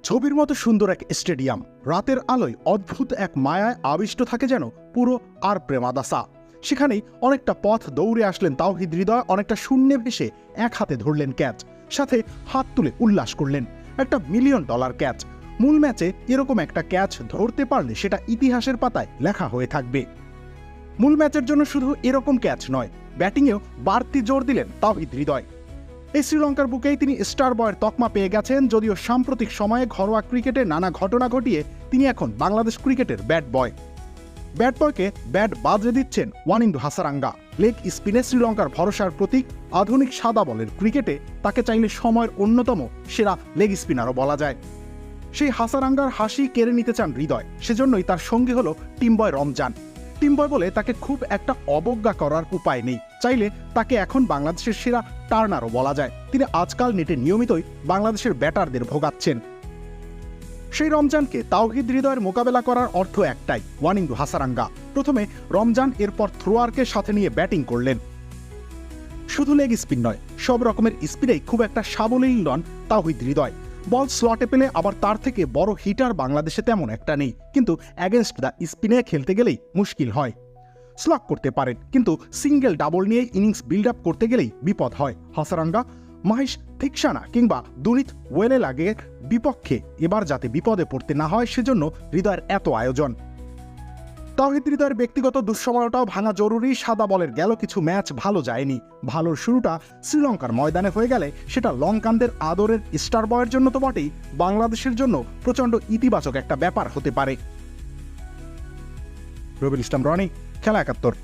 ছবির মতো সুন্দর এক স্টেডিয়াম, রাতের আলোয় অদ্ভুত এক মায়ায় আবিষ্ট থাকে যেন পুরো আর প্রেমাদাসা। সেখানেই অনেকটা পথ দৌড়ে আসলেন তাওহিদ হৃদয়, অনেকটা শূন্যে ভেসে এক হাতে ধরলেন ক্যাচ, সাথে হাত তুলে উল্লাস করলেন। একটা $1 মিলিয়ন ক্যাচ। মূল ম্যাচে এরকম একটা ক্যাচ ধরতে পারলে সেটা ইতিহাসের পাতায় লেখা হয়ে থাকবে। মূল ম্যাচের জন্য শুধু এরকম ক্যাচ নয়, ব্যাটিংয়েও বাড়তি জোর দিলেন তাওহিদ হৃদয়। এই শ্রীলঙ্কার বুকেই তিনি স্টার বয়ের তকমা পেয়ে গেছেন। যদিও সাম্প্রতিক সময়ে ঘরোয়া ক্রিকেটে নানা ঘটনা ঘটিয়ে তিনি এখন বাংলাদেশ ক্রিকেটের ব্যাট বয়। ব্যাট বয়কে ব্যাট বাজে দিচ্ছেন ওয়ানিন্দু হাসারাঙ্গা। লেগ স্পিনে শ্রীলঙ্কার ভরসার প্রতীক। আধুনিক সাদা বলের ক্রিকেটে তাকে চাইলে সময়ের অন্যতম সেরা লেগ স্পিনারও বলা যায়। সেই হাসারাঙ্গার হাসি কেড়ে নিতে চান হৃদয়, সেজন্যই তার সঙ্গী হলো টিমবয় রমজান। টিমবয় বলে তাকে খুব একটা অবজ্ঞা করার উপায় নেই, চাইলে তাকে এখন বাংলাদেশের সেরা টার্নারও বলা যায়। তিনি আজকাল নেটে নিয়মিতই বাংলাদেশের ব্যাটারদের ভোগাচ্ছেন। সেই রমজানকে তাওহিদ হৃদয়ের মোকাবেলা করার অর্থ একটাই, ওয়ানিন্দু হাসারাঙ্গা। প্রথমে রমজান, এরপর থ্রোয়ারকে সাথে নিয়ে ব্যাটিং করলেন। শুধু লেগ স্পিন নয়, সব রকমের স্পিনেই খুব একটা সাবলীল নন তাওহিদ হৃদয়। বল স্লটে পেলে আবার তার থেকে বড় হিটার বাংলাদেশে তেমন একটা নেই, কিন্তু অ্যাগেনস্ট দ্য স্পিনে খেলতে গেলেই মুশকিল হয়। স্লগ করতে পারেন, কিন্তু সিঙ্গেল ডাবল নিয়ে ইনিংস বিল্ড আপ করতে গেলেই বিপদ হয়। হাসারাঙ্গা, মহেশ থিকসানা কিংবা দুনিত ওয়েলেলাগের বিপক্ষে এবার যাতে বিপদে পড়তে না হয়, সেজন্য হৃদয়ের এত আয়োজন। তাওহিদ হৃদয়ের ব্যক্তিগত দুঃসময়টাও ভাঙা জরুরি। সাদা বলের গেল কিছু ম্যাচ ভালো যায়নি। ভালোর শুরুটা শ্রীলঙ্কার ময়দানে হয়ে গেলে সেটা লঙ্কানদের আদরের স্টার বয়ের জন্য তো বটেই, বাংলাদেশের জন্য প্রচণ্ড ইতিবাচক একটা ব্যাপার হতে পারে। রবিউল ইসলাম রনি, খেলা ৭১।